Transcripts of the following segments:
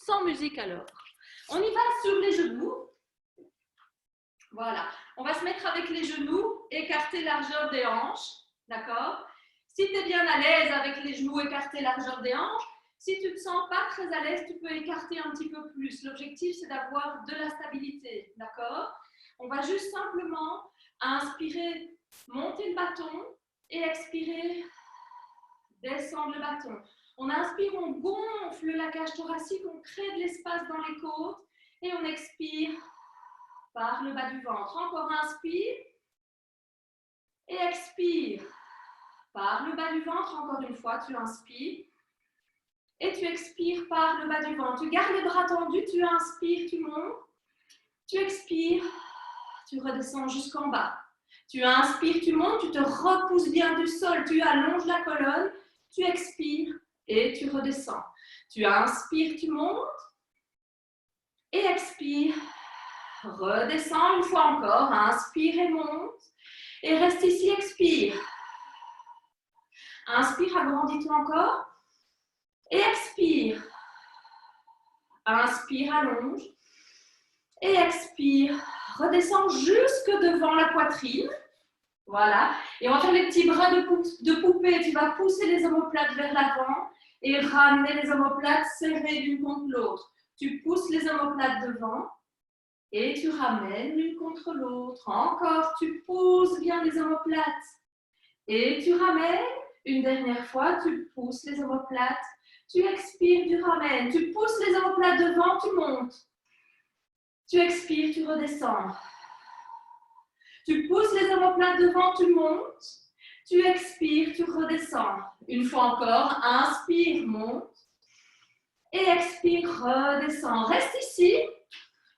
Sans musique alors. On y va sur les genoux. Voilà. On va se mettre avec les genoux, écarter largeur des hanches. D'accord? Si tu es bien à l'aise avec les genoux écartés largeur des hanches, si tu ne te sens pas très à l'aise, tu peux écarter un petit peu plus. L'objectif, c'est d'avoir de la stabilité. D'accord? On va juste simplement inspirer, monter le bâton et expirer, descendre le bâton. On inspire, on gonfle la cage thoracique, on crée de l'espace dans les côtes et on expire par le bas du ventre. Encore inspire et expire par le bas du ventre. Encore une fois, tu inspires et tu expires par le bas du ventre. Tu gardes les bras tendus, tu inspires, tu montes, tu expires, tu redescends jusqu'en bas. Tu inspires, tu montes, tu te repousses bien du sol, tu allonges la colonne, tu expires et tu redescends. Tu inspires, tu montes et expire. Redescends une fois encore, inspire et monte. Et reste ici, expire. Inspire, agrandis-toi encore. Et expire. Inspire, allonge. Et expire. Redescends jusque devant la poitrine. Voilà. Et on va faire les petits bras de poupée. Tu vas pousser les omoplates vers l'avant et ramener les omoplates serrées l'une contre l'autre. Tu pousses les omoplates devant et tu ramènes l'une contre l'autre. Encore, tu pousses bien les omoplates et tu ramènes. Une dernière fois, tu pousses les omoplates. Tu expires, tu ramènes. Tu pousses les omoplates devant, tu montes. Tu expires, tu redescends. Tu pousses les omoplates devant, tu montes. Tu expires, tu redescends. Une fois encore, inspire, monte. Et expire, redescends. Reste ici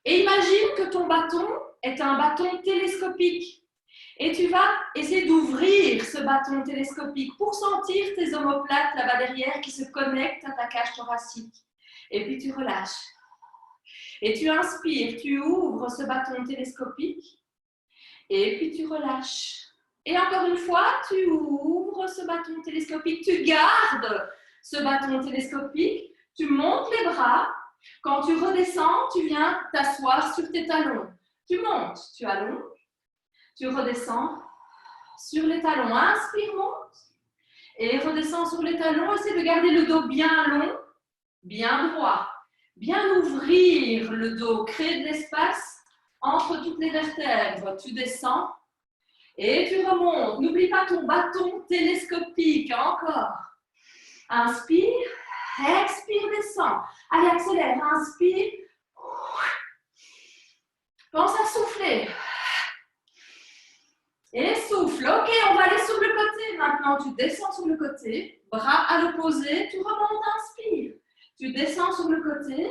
et imagine que ton bâton est un bâton télescopique. Et tu vas essayer d'ouvrir ce bâton télescopique pour sentir tes omoplates là-bas derrière qui se connectent à ta cage thoracique. Et puis tu relâches. Et tu inspires, tu ouvres ce bâton télescopique. Et puis tu relâches. Et encore une fois, tu ouvres ce bâton télescopique. Tu gardes ce bâton télescopique. Tu montes les bras. Quand tu redescends, tu viens t'asseoir sur tes talons. Tu montes, tu allonges. Tu redescends sur les talons. Inspire, monte. Et redescends sur les talons. Essaie de garder le dos bien long, bien droit. Bien ouvrir le dos. Créer de l'espace entre toutes les vertèbres. Tu descends et tu remontes. N'oublie pas ton bâton télescopique. Encore. Inspire. Expire, descends. Allez, accélère. Inspire. Pense à souffler. Et souffle. Ok, on va aller sur le côté. Maintenant, tu descends sur le côté. Bras à l'opposé. Tu remontes, inspire. Tu descends sur le côté.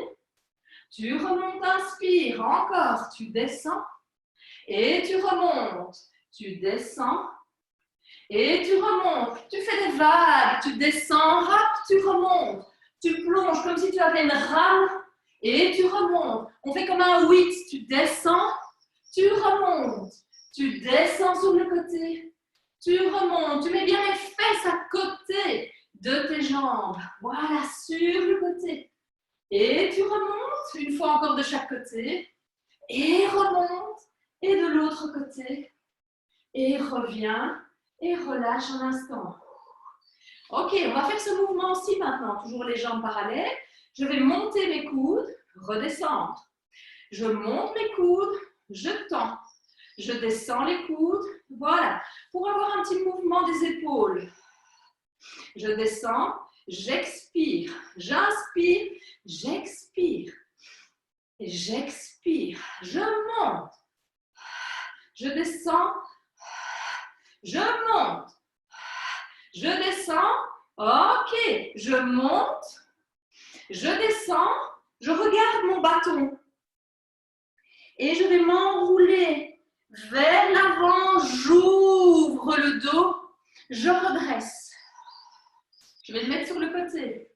Tu remontes, inspire. Encore. Tu descends. Et tu remontes. Tu descends. Et tu remontes. Tu fais des vagues. Tu descends. Hop, tu remontes. Tu plonges comme si tu avais une rame. Et tu remontes. On fait comme un 8. Tu descends. Tu remontes. Tu descends sur le côté, tu remontes, tu mets bien les fesses à côté de tes jambes. Voilà, sur le côté. Et tu remontes, une fois encore de chaque côté. Et remonte, et de l'autre côté. Et reviens, et relâche un instant. Ok, on va faire ce mouvement-ci maintenant. Toujours les jambes parallèles. Je vais monter mes coudes, redescendre. Je monte mes coudes, je tends. Je descends les coudes, voilà, pour avoir un petit mouvement des épaules. Je descends, j'expire, j'inspire, j'expire, et j'expire, je monte, je descends, je monte, je descends, ok, je monte, je descends, je regarde mon bâton et je vais m'enrouler vers l'avant, j'ouvre le dos, je redresse. Je vais le mettre sur le côté.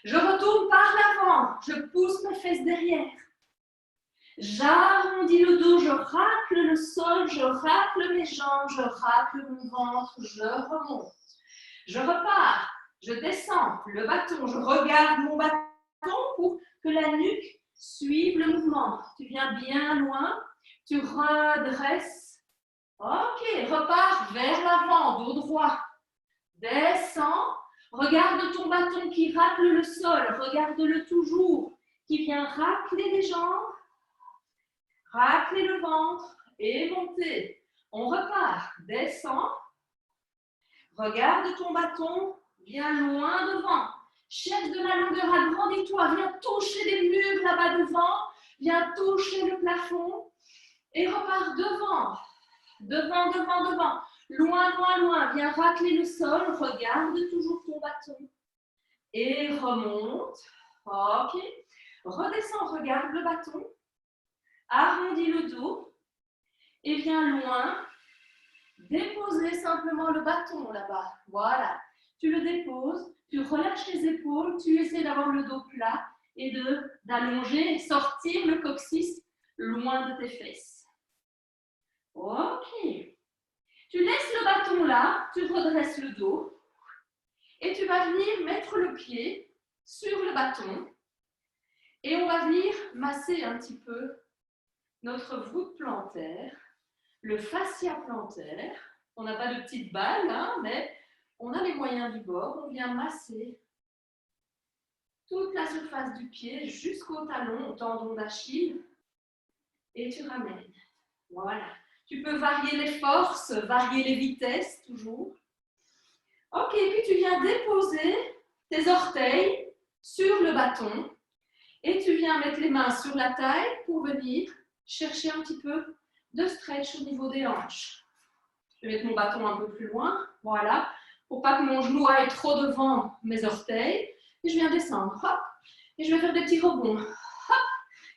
Je retourne par l'avant, je pousse mes fesses derrière. J'arrondis le dos, je racle le sol, je racle mes jambes, je racle mon ventre, je remonte. Je repars, je descends le bâton, je regarde mon bâton. pour que la nuque suive le mouvement. Tu viens bien loin, tu redresses. Ok, repars vers l'avant, dos droit. Descends. Regarde ton bâton qui racle le sol. Regarde-le toujours. Qui vient racler les jambes, racler le ventre et monter. On repart. Descends. Regarde ton bâton bien loin devant. Cherche de la longueur, agrandis-toi. Viens toucher les murs là-bas devant. Viens toucher le plafond. Et repars devant. Devant, devant, devant. Loin, loin, loin. Viens racler le sol. Regarde toujours ton bâton. Et remonte. Ok. Redescends, regarde le bâton. Arrondis le dos. Et viens loin. Déposer simplement le bâton là-bas. Voilà. Tu le déposes. Tu relâches les épaules. Tu essaies d'avoir le dos plat et d'allonger et sortir le coccyx loin de tes fesses. Ok. Tu laisses le bâton là, tu redresses le dos et tu vas venir mettre le pied sur le bâton et on va venir masser un petit peu notre voûte plantaire, le fascia plantaire. On n'a pas de petite balle, hein, mais on a les moyens du bord. On vient masser toute la surface du pied jusqu'au talon, au tendon d'Achille et tu ramènes. Voilà. Tu peux varier les forces, varier les vitesses, toujours. Ok, puis tu viens déposer tes orteils sur le bâton et tu viens mettre les mains sur la taille pour venir chercher un petit peu de stretch au niveau des hanches. Je vais mettre mon bâton un peu plus loin, voilà, pour pas que mon genou aille trop devant mes orteils. Et je viens descendre, hop, et je vais faire des petits rebonds, hop,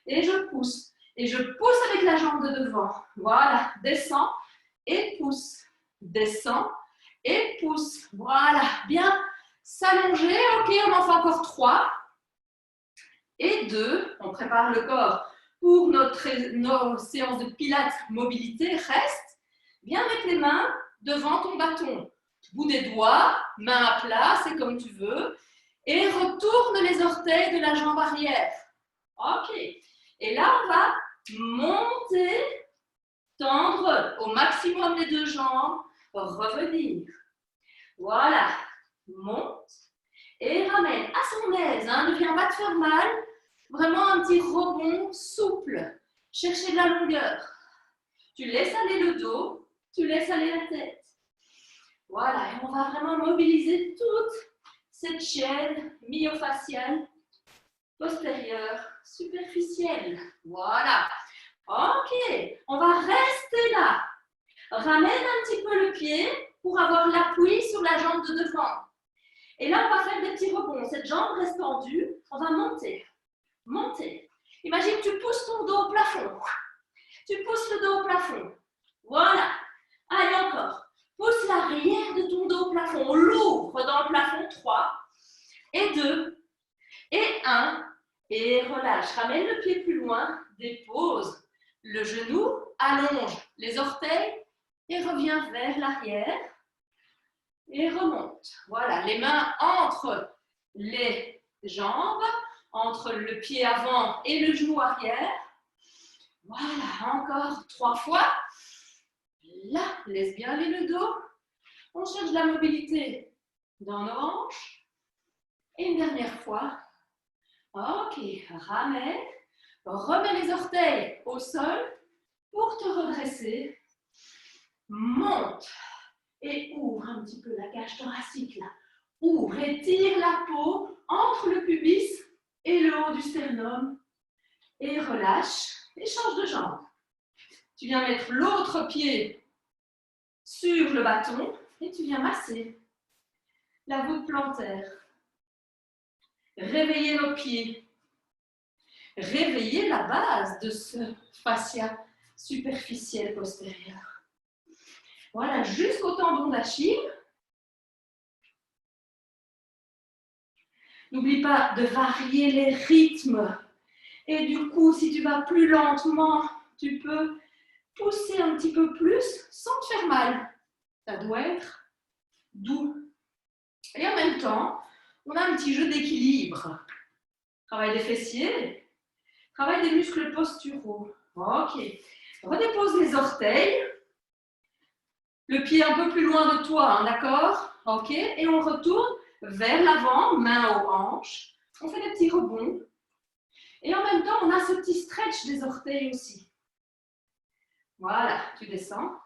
et je pousse. Et je pousse avec la jambe de devant. Voilà, descends et pousse. Descends et pousse. Voilà, bien s'allonger. Ok, on en fait encore 3. Et 2, on prépare le corps pour nos séances de pilates mobilité. Reste, viens avec les mains devant ton bâton. Bout des doigts, main à plat, c'est comme tu veux. Et retourne les orteils de la jambe arrière. Ok. Et là, on va monter, tendre au maximum les 2 jambes, revenir. Voilà, monte et ramène à son aise. Hein, ne viens pas te faire mal. Vraiment un petit rebond souple. Chercher de la longueur. Tu laisses aller le dos, tu laisses aller la tête. Voilà, et on va vraiment mobiliser toute cette chaîne myofasciale postérieure, superficielle. Voilà. Ok, on va rester là. Ramène un petit peu le pied pour avoir l'appui sur la jambe de devant. Et là, on va faire des petits rebonds. Cette jambe reste tendue. On va monter. Monter. Imagine que tu pousses ton dos au plafond. Tu pousses le dos au plafond. Voilà. Allez, encore. Pousse l'arrière de ton dos au plafond. On l'ouvre dans le plafond. 3 et 2 et 1. Et relâche. Ramène le pied plus loin. Dépose le genou. Allonge les orteils et reviens vers l'arrière. Et remonte. Voilà. Les mains entre les jambes, entre le pied avant et le genou arrière. Voilà. Encore 3 fois. Là, laisse bien aller le dos. On cherche de la mobilité dans nos hanches. Et une dernière fois. Ok, ramène. Remets les orteils au sol pour te redresser. Monte et ouvre un petit peu la cage thoracique là. Ouvre et tire la peau entre le pubis et le haut du sternum. Et relâche et change de jambe. Tu viens mettre l'autre pied sur le bâton et tu viens masser la voûte plantaire. Réveiller nos pieds. Réveiller la base de ce fascia superficiel postérieur. Voilà, jusqu'au tendon d'Achille. N'oublie pas de varier les rythmes. Et du coup, si tu vas plus lentement, tu peux pousser un petit peu plus sans te faire mal. Ça doit être doux. Et en même temps, on a un petit jeu d'équilibre. Travail des fessiers. Travail des muscles posturaux. Ok. Redépose les orteils. Le pied un peu plus loin de toi, hein, d'accord? Ok. Et on retourne vers l'avant, main aux hanches. On fait des petits rebonds. Et en même temps, on a ce petit stretch des orteils aussi. Voilà, tu descends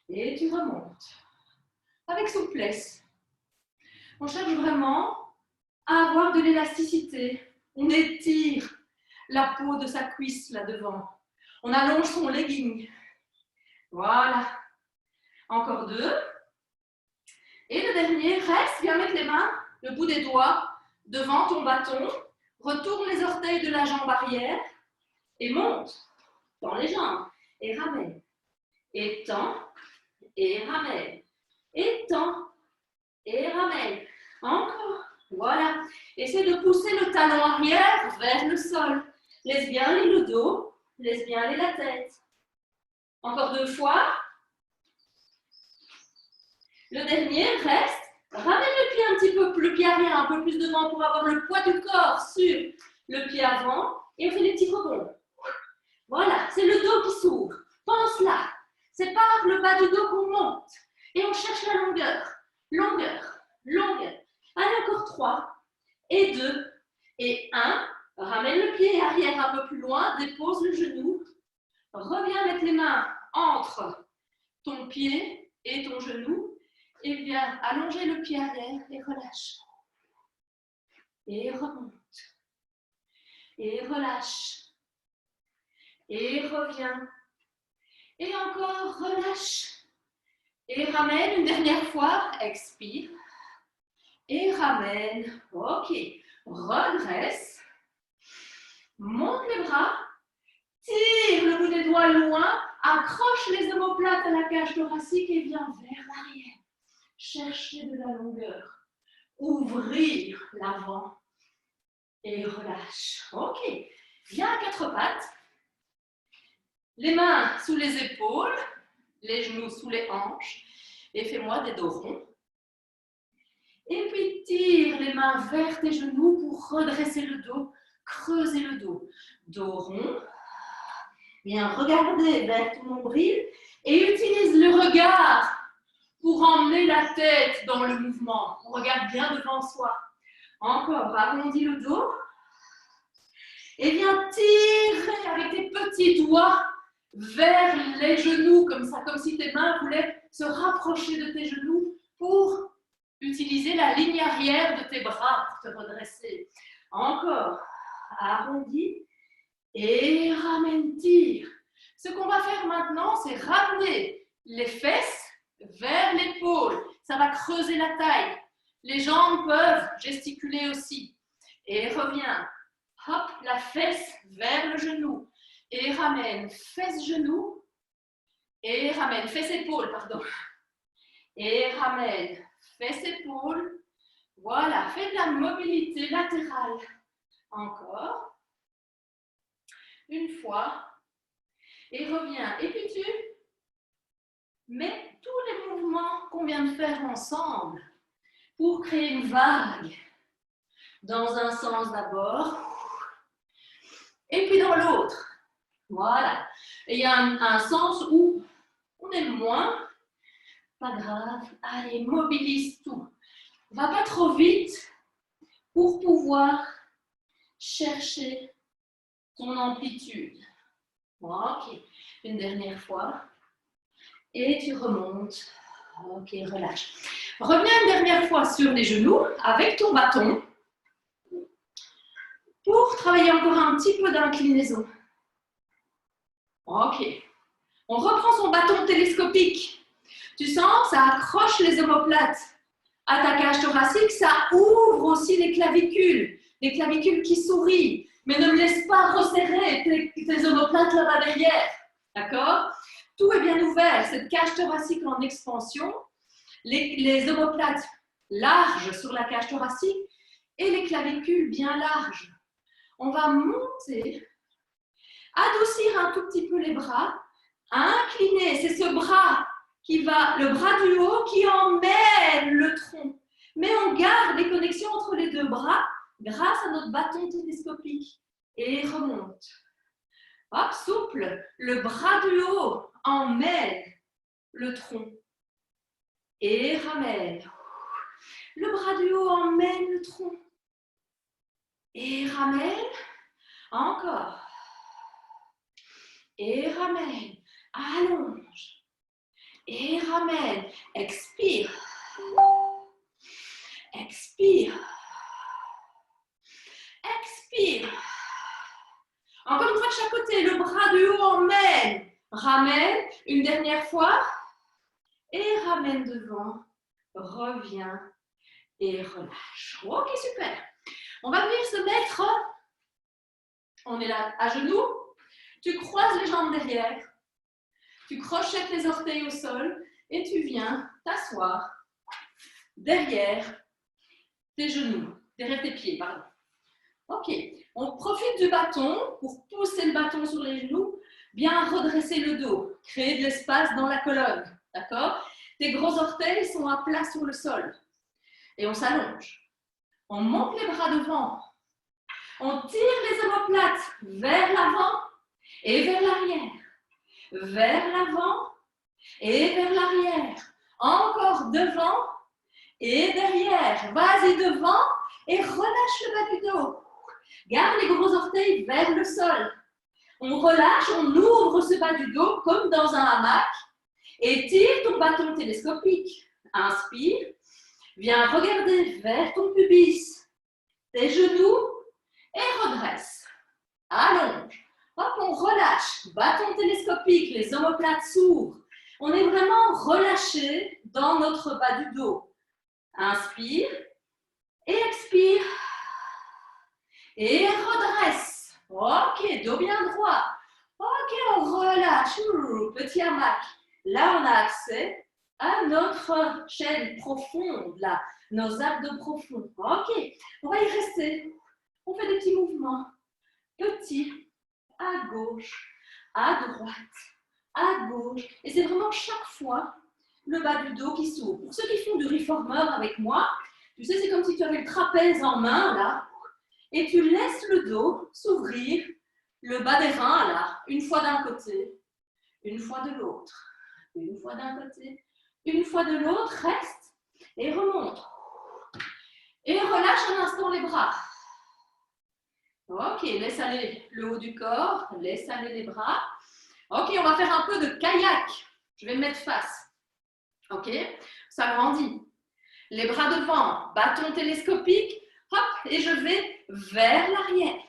et tu remontes. Avec souplesse. On cherche vraiment à avoir de l'élasticité. On étire la peau de sa cuisse là devant. On allonge son legging. Voilà. Encore 2. Et le dernier, reste, viens mettre les mains, le bout des doigts, devant ton bâton. Retourne les orteils de la jambe arrière et monte dans les jambes. Et ramène. Et tends. Et ramène. Et tends. Et ramène. Encore. Voilà. Essaie de pousser le talon arrière vers le sol. Laisse bien aller le dos. Laisse bien aller la tête. Encore 2 fois. Le dernier, reste. Ramène le pied un petit peu plus, le pied arrière un peu plus devant pour avoir le poids du corps sur le pied avant. Et on fait des petits rebonds. Voilà, c'est le dos qui s'ouvre. Pense là. C'est par le bas du dos qu'on monte. Et on cherche la longueur. Longueur, longueur. Allez, encore 3. Et 2. Et 1. Ramène le pied arrière un peu plus loin. Dépose le genou. Reviens mettre les mains entre ton pied et ton genou. Et viens allonger le pied arrière et relâche. Et remonte. Et relâche. Et reviens. Et encore, relâche. Et ramène une dernière fois. Expire. Et ramène. Ok. Redresse. Monte les bras. Tire le bout des doigts loin. Accroche les omoplates à la cage thoracique et viens vers l'arrière. Chercher de la longueur. Ouvrir l'avant. Et relâche. Ok. Viens à 4 pattes. Les mains sous les épaules. Les genoux sous les hanches. Et fais-moi des dos ronds. Et puis tire les mains vers tes genoux pour redresser le dos. Creuser le dos. Dos rond. Viens regarder vers ton nombril. Et utilise le regard pour emmener la tête dans le mouvement. On regarde bien devant soi. Encore, arrondis le dos. Et viens tirer avec tes petits doigts vers les genoux, comme ça, comme si tes mains voulaient se rapprocher de tes genoux pour utiliser la ligne arrière de tes bras pour te redresser. Encore, arrondis et ramène, tire. Ce qu'on va faire maintenant, c'est ramener les fesses vers l'épaule. Ça va creuser la taille. Les jambes peuvent gesticuler aussi. Et reviens. Hop, la fesse vers le genou. Et ramène fesse-genou. Et ramène fesse-épaule, pardon. Et ramène fesse-épaule. Voilà, fais de la mobilité latérale. Encore. Une fois. Et reviens. Et puis tu mets tous les mouvements qu'on vient de faire ensemble pour créer une vague. Dans un sens d'abord. Et puis dans l'autre. Voilà. Et il y a un sens où on est moins. Pas grave. Allez, mobilise tout. Va pas trop vite pour pouvoir chercher ton amplitude. Ok. Une dernière fois. Et tu remontes. Ok, relâche. Reviens une dernière fois sur les genoux avec ton bâton pour travailler encore un petit peu d'inclinaison. Ok. On reprend son bâton télescopique. Tu sens, ça accroche les omoplates à ta cage thoracique, ça ouvre aussi les clavicules qui sourient, mais ne me laisse pas resserrer tes omoplates là-bas derrière. D'accord? Tout est bien ouvert, cette cage thoracique en expansion, les omoplates larges sur la cage thoracique et les clavicules bien larges. On va monter, adoucir un tout petit peu les bras, incliner, c'est ce bras le bras du haut qui emmène le tronc. Mais on garde les connexions entre les deux bras grâce à notre bâton télescopique. Et remonte. Hop, souple. Le bras du haut emmène le tronc. Et ramène. Le bras du haut emmène le tronc. Et ramène. Encore. Et ramène. Allonge. Et ramène. Expire. Expire. Expire. Encore une fois de chaque côté. Le bras du haut emmène. Ramène. Une dernière fois. Et ramène devant. Reviens. Et relâche. Ok, super. On va venir se mettre. On est là à genoux. Tu croises les jambes derrière. Tu crochettes les orteils au sol. Et tu viens t'asseoir derrière tes genoux. Derrière tes pieds, pardon. Ok. On profite du bâton pour pousser le bâton sur les genoux. Bien redresser le dos. Créer de l'espace dans la colonne. D'accord? Tes gros orteils sont à plat sur le sol. Et on s'allonge. On monte les bras devant. On tire les omoplates vers l'avant et vers l'arrière. Vers l'avant et vers l'arrière. Encore devant et derrière. Vas-y devant et relâche le bas du dos. Garde les gros orteils vers le sol. On relâche, on ouvre ce bas du dos comme dans un hamac et tire ton bâton télescopique. Inspire. Viens regarder vers ton pubis, tes genoux et redresse. Allonge. Hop, on relâche. Bâton télescopique, les omoplates s'ouvrent. On est vraiment relâché dans notre bas du dos. Inspire et expire. Et redresse. Ok, dos bien droit. Ok, on relâche. Petit hamac. Là, on a accès à notre chaîne profonde, là, nos abdos profonds. Ok, on va y rester. On fait des petits mouvements. Petits, à gauche, à droite, à gauche. Et c'est vraiment chaque fois le bas du dos qui s'ouvre. Pour ceux qui font du reformer avec moi, tu sais, c'est comme si tu avais le trapèze en main, là, et tu laisses le dos s'ouvrir, le bas des reins, là, une fois d'un côté, une fois de l'autre, une fois d'un côté, une fois de l'autre, reste et remonte. Et relâche un instant les bras. Ok, laisse aller le haut du corps, laisse aller les bras. Ok, on va faire un peu de kayak. Je vais me mettre face. Ok, ça grandit. Les bras devant, bâton télescopique, hop, et je vais vers l'arrière.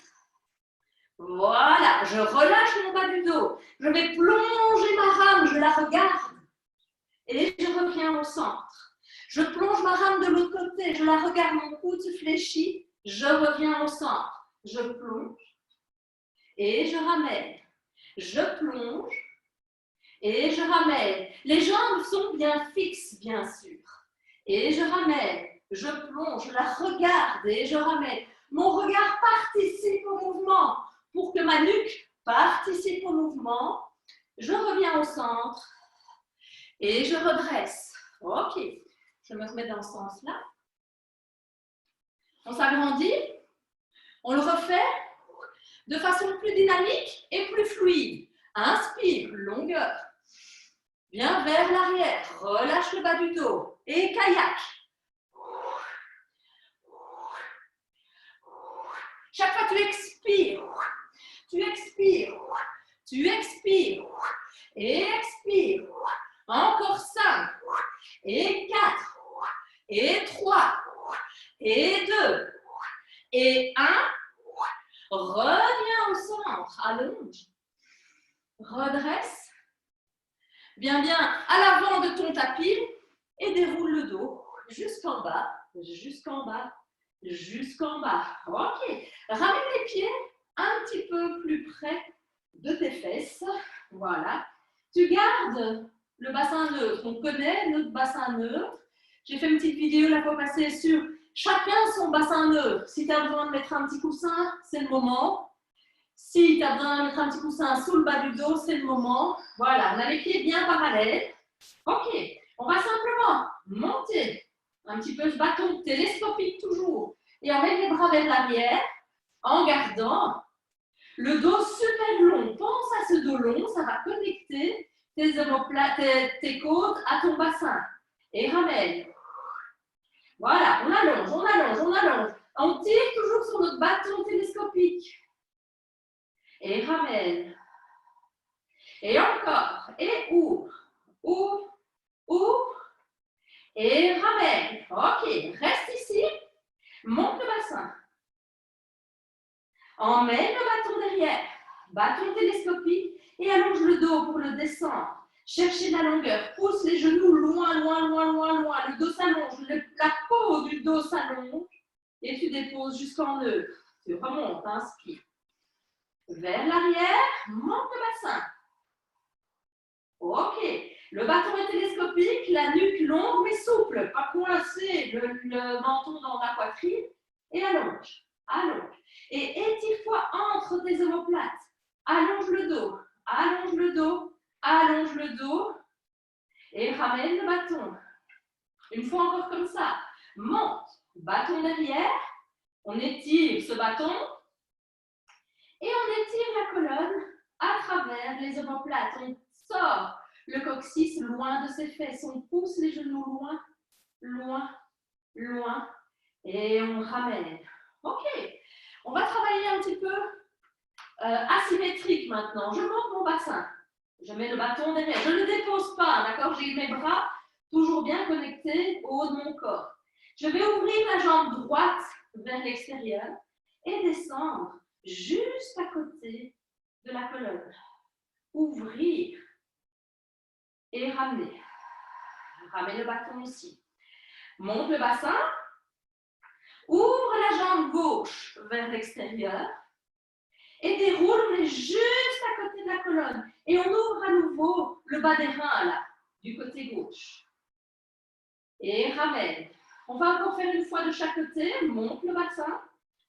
Voilà, je relâche mon bas du dos. Je vais plonger ma rame, je la regarde. Et je reviens au centre. Je plonge ma rame de l'autre côté, je la regarde, mon coude se fléchit, je reviens au centre. Je plonge et je ramène. Je plonge et je ramène. Les jambes sont bien fixes, bien sûr. Et je ramène. Je plonge, je la regarde et je ramène. Mon regard participe au mouvement. Pour que ma nuque participe au mouvement, je reviens au centre et je redresse. Ok, je me remets dans ce sens-là. On s'agrandit. On le refait de façon plus dynamique et plus fluide. Inspire, longueur. Viens vers l'arrière. Relâche le bas du dos. Et kayak. Chaque fois, tu expires. Tu expires. Tu expires. Et expire. Encore 5. Et 4. Et 3. Et 2. Et 1. Reviens au centre, allonge, redresse, viens bien à l'avant de ton tapis et déroule le dos jusqu'en bas, jusqu'en bas, jusqu'en bas. Ok, ramène les pieds un petit peu plus près de tes fesses, voilà. Tu gardes le bassin neutre, on connaît notre bassin neutre. J'ai fait une petite vidéo la fois passée sur chacun son bassin neutre. Si tu as besoin de mettre un petit coussin, c'est le moment. Si tu as besoin de mettre un petit coussin sous le bas du dos, c'est le moment. Voilà, on a les pieds bien parallèles. Ok, on va simplement monter un petit peu ce bâton télescopique toujours Et emmène les bras vers l'arrière en gardant le dos super long. Pense à ce dos long, ça va connecter tes omoplates, tes côtes à ton bassin. Et ramène. Voilà, on allonge, on allonge, on allonge. On tire toujours sur notre bâton télescopique. Et ramène. Et encore. Et ouvre. Ouvre. Ouvre. Et ramène. Ok, reste ici. Monte le bassin. Emmène le bâton derrière. Bâton télescopique. Et allonge le dos pour le descendre. Cherchez de la longueur. Pousse les genoux loin, loin, loin, loin, loin. Le dos s'allonge. La peau du dos s'allonge. Et tu déposes jusqu'en neutre. Tu remontes, inspire. Vers l'arrière, monte le bassin. Ok. Le bâton est télescopique, la nuque longue mais souple. Pas coincer le menton dans la poitrine. Et allonge. Allonge. Et étire-toi entre tes omoplates. Allonge le dos. Allonge le dos. Allonge le dos. Et ramène le bâton. Une fois encore comme ça. Monte. Bâton derrière. On étire ce bâton. Et on étire la colonne à travers les omoplates. On sort le coccyx loin de ses fesses. On pousse les genoux loin, loin, loin. Et on ramène. Ok. On va travailler un petit peu asymétrique maintenant. Je monte mon bassin. Je mets le bâton derrière. Je ne le dépose pas, d'accord? J'ai mes bras toujours bien connectés au haut de mon corps. Je vais ouvrir la jambe droite vers l'extérieur et descendre juste à côté de la colonne. Ouvrir et ramener. Ramène le bâton ici. Monte le bassin. Ouvre la jambe gauche vers l'extérieur. Et déroule, mais juste à côté de la colonne. Et on ouvre à nouveau le bas des reins, là, du côté gauche. Et ramène. On va encore faire une fois de chaque côté. Monte le bassin.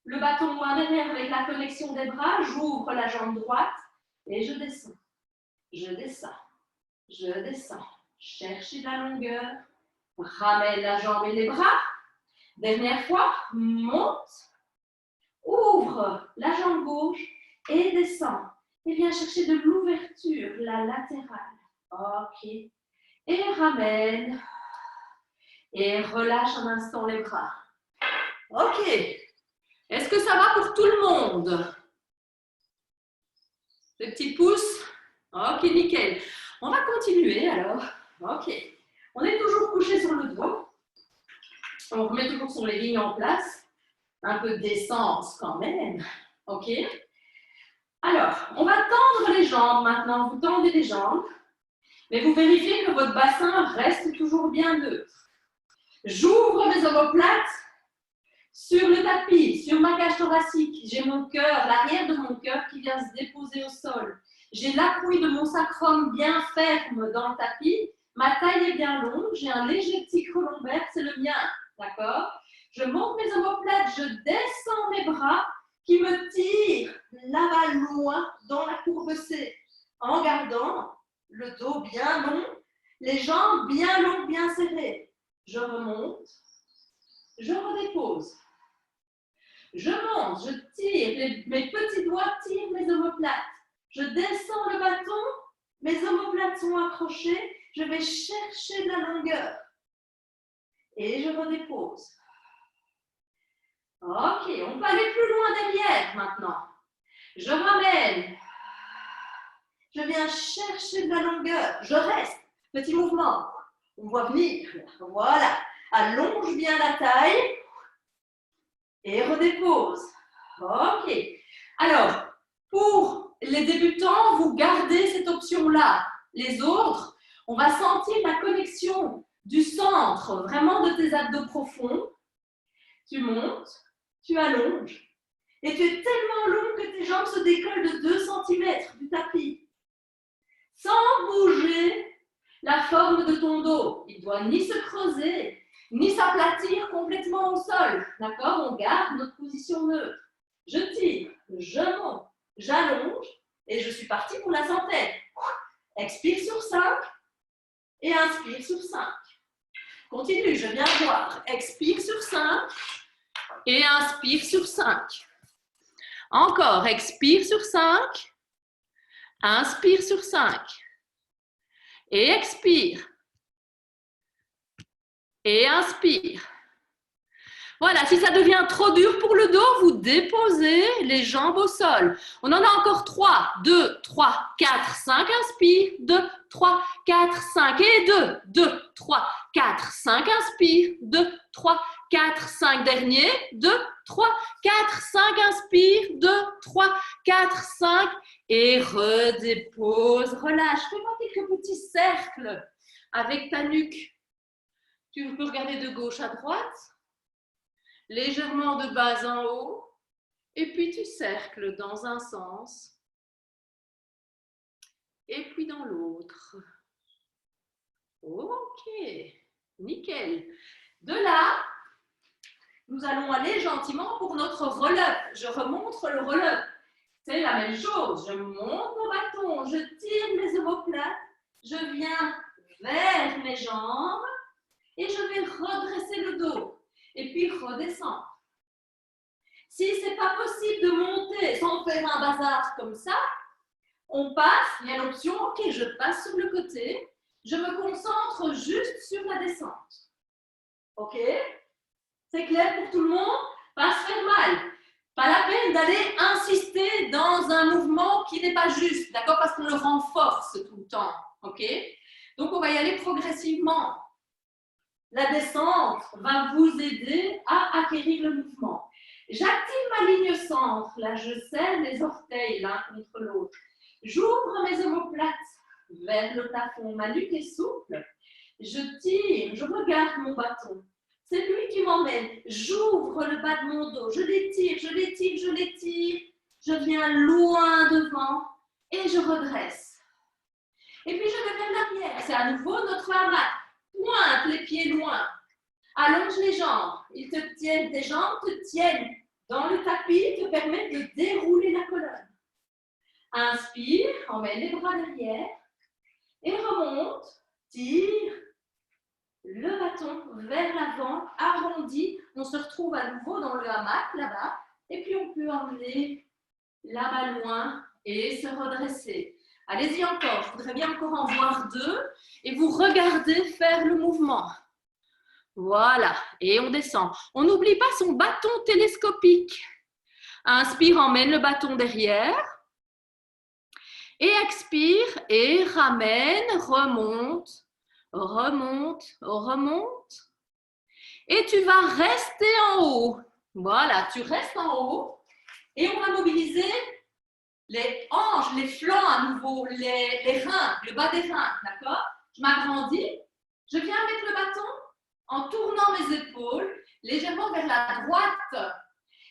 Le bâton loin derrière avec la connexion des bras. J'ouvre la jambe droite et je descends. Je descends. Je descends. Cherchez de la longueur. Ramène la jambe et les bras. Dernière fois. Monte. Ouvre la jambe gauche et descend. Et viens chercher de l'ouverture, la latérale. Ok. Et ramène. Et relâche un instant les bras. Ok. Est-ce que ça va pour tout le monde? Le petit pouce? Ok, nickel. On va continuer alors. Ok. On est toujours couché sur le dos. On remet toujours son legging en place. Un peu de décence quand même. Ok. Alors, on va tendre les jambes maintenant. Vous tendez les jambes. Mais vous vérifiez que votre bassin reste toujours bien neutre. J'ouvre mes omoplates sur le tapis, sur ma cage thoracique. J'ai mon cœur, l'arrière de mon cœur qui vient se déposer au sol. J'ai l'appui de mon sacrum bien ferme dans le tapis. Ma taille est bien longue. J'ai un léger petit creux lombaire, c'est le mien. D'accord? Je monte mes omoplates, je descends mes bras qui me tirent là-bas loin dans la courbe C en gardant le dos bien long, les jambes bien longues, bien serrées. Je remonte, je redépose. Je monte, je tire, mes petits doigts tirent mes omoplates. Je descends le bâton, mes omoplates sont accrochées, je vais chercher de la longueur. Et je redépose. Ok, on peut aller plus loin derrière maintenant. Je ramène. Je viens chercher de la longueur. Je reste. Petit mouvement. On voit venir. Voilà. Allonge bien la taille. Et redépose. Ok. Alors, pour les débutants, vous gardez cette option-là. Les autres, on va sentir la connexion du centre, vraiment de tes abdos profonds. Tu montes, tu allonges. Et tu es tellement long que tes jambes se décollent de 2 cm du tapis. Sans bouger la forme de ton dos. Il ne doit ni se creuser, ni s'aplatir complètement au sol. D'accord? On garde notre position neutre. Je tire, je monte, j'allonge et je suis partie pour la centaine. Expire sur 5 et inspire sur 5. Continue, je viens voir. Expire sur 5 Et inspire sur 5. Encore, expire sur 5. Inspire sur 5. Et expire. Et inspire. Voilà, si ça devient trop dur pour le dos, vous déposez les jambes au sol. On en a encore 3, 2, 3, 4, 5, inspire, 2, 3, 4, 5 et 2, 2, 3, 4, 5, inspire, 2, 3, 4, 5, dernier, 2, 3, 4, 5, inspire, 2, 3, 4, 5 et redépose, relâche. Fais-moi quelques petits cercles avec ta nuque. Tu peux regarder de gauche à droite. Légèrement de bas en haut, et puis tu cercles dans un sens, et puis dans l'autre. Ok, nickel. De là, nous allons aller gentiment pour notre roll-up. Je remonte le roll-up. C'est la même chose. Je monte mon bâton, je tire mes omoplates, je viens vers mes jambes, et je vais redresser le dos. Et puis redescendre. Si ce n'est pas possible de monter sans faire un bazar comme ça, on passe, il y a l'option, ok, je passe sur le côté, je me concentre juste sur la descente. Ok? C'est clair pour tout le monde? Pas se faire mal. Pas la peine d'aller insister dans un mouvement qui n'est pas juste, d'accord? Parce qu'on le renforce tout le temps. Ok? Donc on va y aller progressivement. La descente va vous aider à acquérir le mouvement. J'active ma ligne centre. Là, je serre les orteils l'un contre l'autre. J'ouvre mes omoplates vers le plafond. Ma nuque est souple. Je tire, je regarde mon bâton. C'est lui qui m'emmène. J'ouvre le bas de mon dos. Je l'étire, je l'étire, je l'étire. Je viens loin devant et je redresse. Et puis, je vais vers l'arrière. C'est à nouveau notre hamac. Pointe les pieds loin. Allonge les jambes. Ils te tiennent, tes jambes te tiennent dans le tapis, te permettent de dérouler la colonne. Inspire, emmène les bras derrière et remonte. Tire le bâton vers l'avant, arrondi. On se retrouve à nouveau dans le hamac là-bas. Et puis, on peut emmener là-bas loin et se redresser. Allez-y encore, je voudrais bien encore en voir 2 et vous regardez faire le mouvement. Voilà, et on descend. On n'oublie pas son bâton télescopique. Inspire, emmène le bâton derrière. Et expire et ramène, remonte, remonte, remonte. Et tu vas rester en haut. Voilà, tu restes en haut et on va mobiliser les hanches, les flancs à nouveau, les reins, le bas des reins, d'accord? Je m'agrandis, je viens mettre le bâton en tournant mes épaules légèrement vers la droite.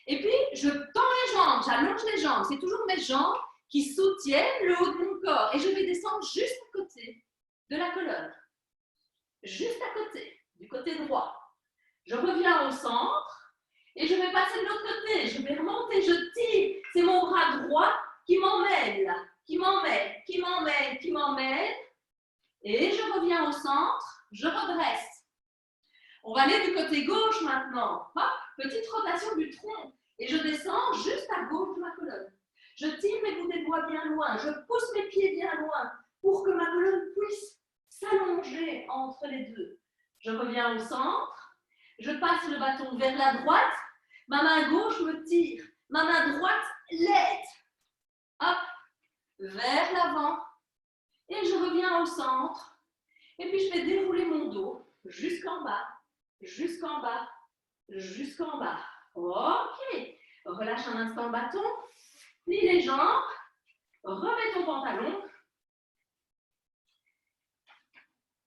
Et puis, je tends les jambes, j'allonge les jambes. C'est toujours mes jambes qui soutiennent le haut de mon corps. Et je vais descendre juste à côté de la colonne. Juste à côté, du côté droit. Je reviens au centre et je vais passer de l'autre côté. Je vais remonter, je tire. C'est mon bras droit qui m'emmène là, qui m'emmène, qui m'emmène, qui m'emmène. Et je reviens au centre, je redresse. On va aller du côté gauche maintenant. Hop, petite rotation du tronc. Et je descends juste à gauche de ma colonne. Je tire mes bouts des doigts bien loin. Je pousse mes pieds bien loin pour que ma colonne puisse s'allonger entre les deux. Je reviens au centre. Je passe le bâton vers la droite. Ma main gauche me tire. Ma main droite l'aide. Hop, vers l'avant. Et je reviens au centre. Et puis je vais dérouler mon dos jusqu'en bas, jusqu'en bas, jusqu'en bas. Ok. Relâche un instant le bâton. Plie les jambes. Remets ton pantalon.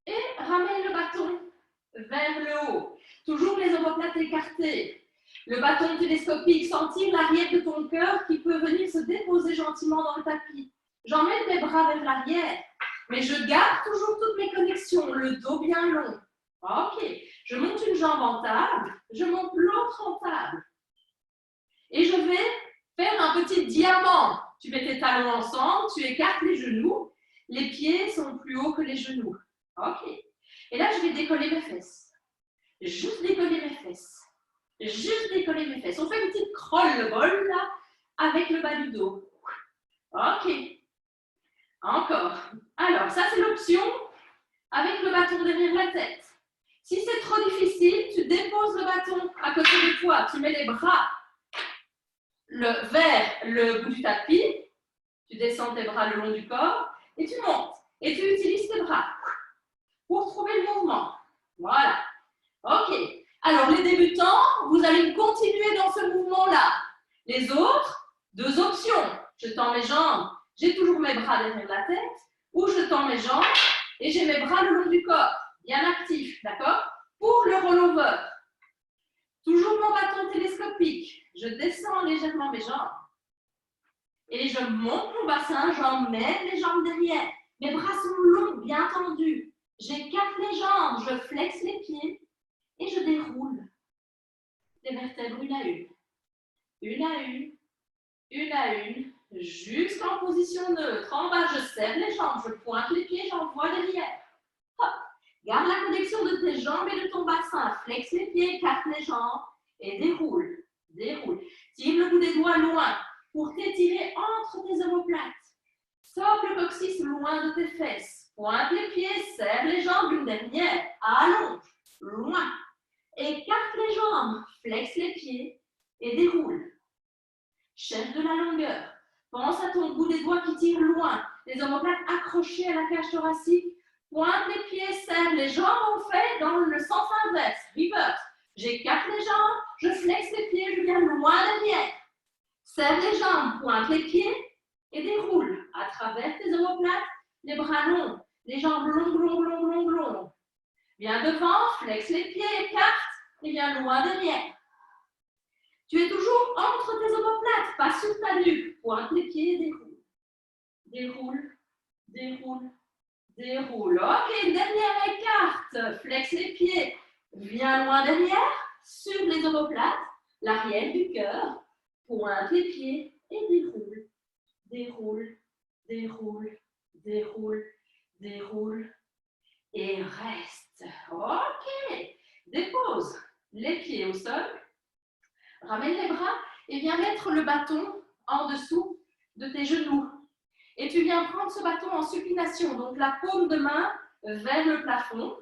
Et ramène le bâton vers le haut. Toujours les omoplates écartées. Le bâton télescopique, sentir l'arrière de ton cœur qui peut venir se déposer gentiment dans le tapis. J'emmène mes bras vers l'arrière, mais je garde toujours toutes mes connexions, le dos bien long. Ok, je monte une jambe en table, je monte l'autre en table. Et je vais faire un petit diamant. Tu mets tes talons ensemble, tu écartes les genoux. Les pieds sont plus hauts que les genoux. Ok. Et là, je vais décoller mes fesses. Juste décoller mes fesses. juste décoller mes fesses. On fait une petite crawl ball là, avec le bas du dos. Ok. Encore. Alors, ça c'est l'option avec le bâton derrière la tête. Si c'est trop difficile, tu déposes le bâton à côté de toi. Tu mets les bras vers le bout du tapis. Tu descends tes bras le long du corps et tu montes. Et tu utilises tes bras pour trouver le mouvement. Voilà. Ok. Alors, les débutants, vous allez continuer dans ce mouvement-là. Les autres, deux options. Je tends mes jambes, j'ai toujours mes bras derrière la tête, ou je tends mes jambes et j'ai mes bras le long du corps, bien actifs, d'accord? Pour le rollover, toujours mon bâton télescopique, je descends légèrement mes jambes et je monte mon bassin, j'emmène les jambes derrière. Mes bras sont longs, bien tendus. J'écarte les jambes, je flexe les pieds et je déroule les vertèbres une à une. Une à une, une à une, jusqu'en position neutre. En bas, je serre les jambes, je pointe les pieds, j'envoie derrière. Hop. Garde la connexion de tes jambes et de ton bassin. Flexe les pieds, écarte les jambes et déroule. Déroule. Tire le bout des doigts loin pour t'étirer entre tes omoplates. Sors le coccyx loin de tes fesses. Pointe les pieds, serre les jambes, une dernière. Allonge, loin. Écarte les jambes, flexe les pieds et déroule. Cherche de la longueur. Pense à ton bout des doigts qui tire loin. Les omoplates accrochées à la cage thoracique. Pointe les pieds, serre les jambes, on fait dans le sens inverse. Reverse. J'écarte les jambes, je flexe les pieds, je viens loin derrière. Serre les jambes, pointe les pieds et déroule à travers tes omoplates, les bras longs, les jambes longues. Viens devant, flexe les pieds, écarte et viens loin derrière. Tu es toujours entre tes omoplates, pas sur ta nuque. Pointe les pieds et déroule. Déroule, déroule, déroule. Ok, dernière écarte. Flexe les pieds. Viens loin derrière, sur les omoplates, l'arrière du cœur. Pointe les pieds et déroule. Déroule, déroule, déroule, déroule. Et reste. Ok. Dépose les pieds au sol. Ramène les bras et viens mettre le bâton en dessous de tes genoux. Et tu viens prendre ce bâton en supination, donc la paume de main vers le plafond,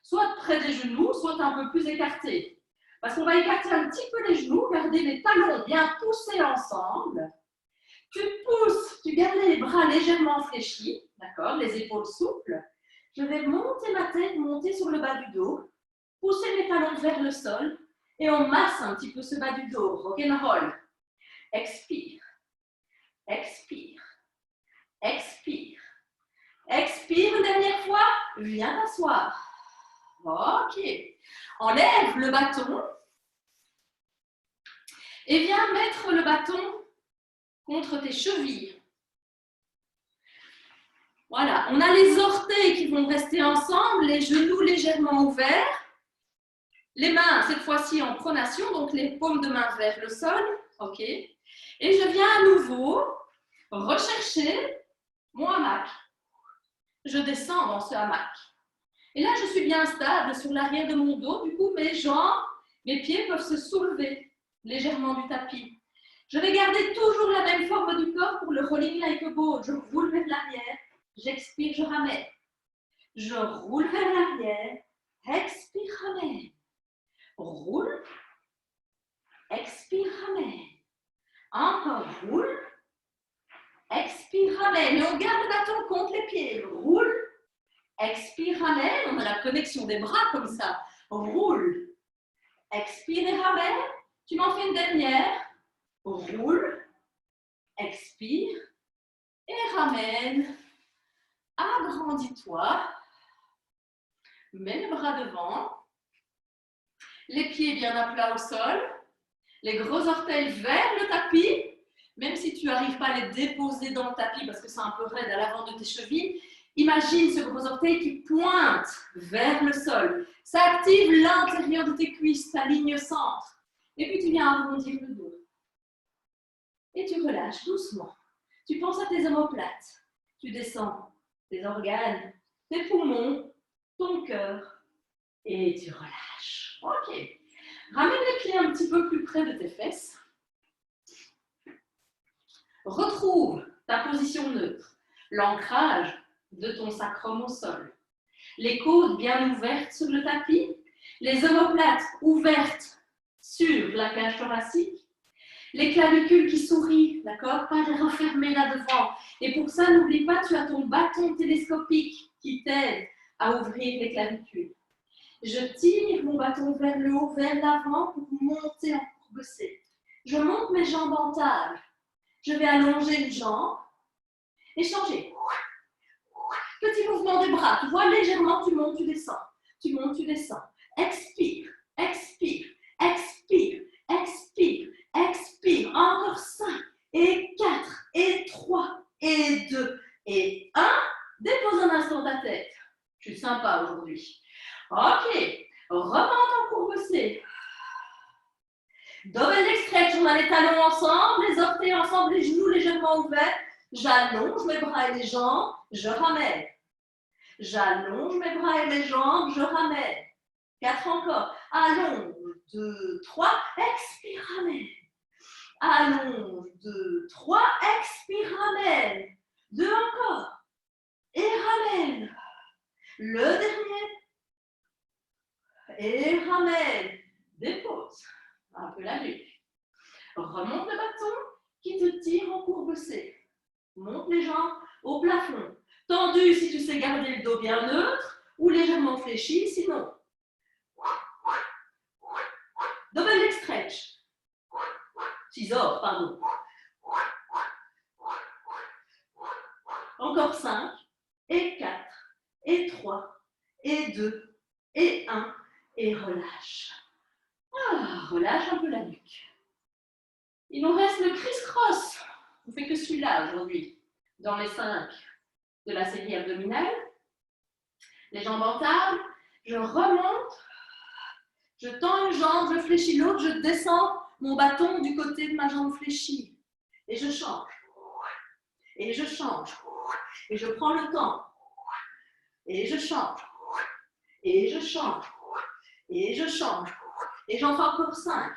soit près des genoux, soit un peu plus écarté. Parce qu'on va écarter un petit peu les genoux, garder les talons bien poussés ensemble. Tu pousses, tu gardes les bras légèrement fléchis, d'accord, les épaules souples. Je vais monter ma tête, monter sur le bas du dos, pousser mes talons vers le sol. Et on masse un petit peu ce bas du dos. Rock'n'roll. Expire. Expire. Expire. Expire une dernière fois. Viens t'asseoir. Ok. Enlève le bâton. Et viens mettre le bâton contre tes chevilles. Voilà. On a les orteils qui vont rester ensemble, les genoux légèrement ouverts. Les mains, cette fois-ci en pronation, donc les paumes de main vers le sol. Ok. Et je viens à nouveau rechercher mon hamac. Je descends dans ce hamac. Et là, je suis bien stable sur l'arrière de mon dos. Du coup, mes jambes, mes pieds peuvent se soulever légèrement du tapis. Je vais garder toujours la même forme du corps pour le rolling like a ball. Je roule vers l'arrière. J'expire, je ramène. Je roule vers l'arrière. Expire, ramène. Roule, expire, ramène. Encore, roule, expire, ramène. Et on garde le bâton contre les pieds. Roule, expire, ramène. On a la connexion des bras comme ça. Roule, expire et ramène. Tu m'en fais une dernière. Roule, expire et ramène. Agrandis-toi. Mets les bras devant. Les pieds bien à plat au sol, les gros orteils vers le tapis, même si tu n'arrives pas à les déposer dans le tapis parce que c'est un peu raide à l'avant de tes chevilles, imagine ce gros orteil qui pointe vers le sol. Ça active l'intérieur de tes cuisses, ta ligne centre. Et puis tu viens arrondir le dos. Et tu relâches doucement. Tu penses à tes omoplates. Tu descends tes organes, tes poumons, ton cœur. Et tu relâches. Ok. Ramène les pieds un petit peu plus près de tes fesses. Retrouve ta position neutre, l'ancrage de ton sacrum au sol. Les côtes bien ouvertes sur le tapis, les omoplates ouvertes sur la cage thoracique, les clavicules qui sourient, d'accord? Pas les refermer là devant. Et pour ça, n'oublie pas, tu as ton bâton télescopique qui t'aide à ouvrir les clavicules. Je tire mon bâton vers le haut, vers l'avant pour monter en courbe C. Je monte mes jambes en table. Je vais allonger une jambe et changer. Petit mouvement des bras. Tu vois, légèrement, tu montes, tu descends. Tu montes, tu descends. Expire, expire, expire, expire, expire. Encore 5 et 4 et 3 et 2 et 1. Dépose un instant ta tête. Je suis sympa aujourd'hui. Ok. Remonte en courbe C. Double leg stretch. On a les talons ensemble, les orteils ensemble, les genoux légèrement ouverts. J'allonge mes bras et les jambes. Je ramène. J'allonge mes bras et mes jambes, je ramène. 4 encore. Allonge, 2, 3, expire, ramène. Allonge, 2, 3, expire, ramène. 2 encore. Et ramène. Le dernier. Et ramène. Dépose. Un peu la nuque. Remonte le bâton qui te tire en courbe C. Monte les jambes au plafond. Tendu si tu sais garder le dos bien neutre ou légèrement fléchi sinon. Double leg stretch. Scissor, pardon. Encore 5 et 4 et 3 et 2 et 1 et relâche. Ah, relâche un peu la nuque. Il nous reste le criss-cross. On ne fait que celui-là aujourd'hui dans les 5 de la série abdominale. Les jambes en table, je remonte, je tends une jambe, je fléchis l'autre, je descends mon bâton du côté de ma jambe fléchie. Et je change. Et je change. Et je prends le temps. Et je change. Et je change. Et je change. Et j'en fais encore 5.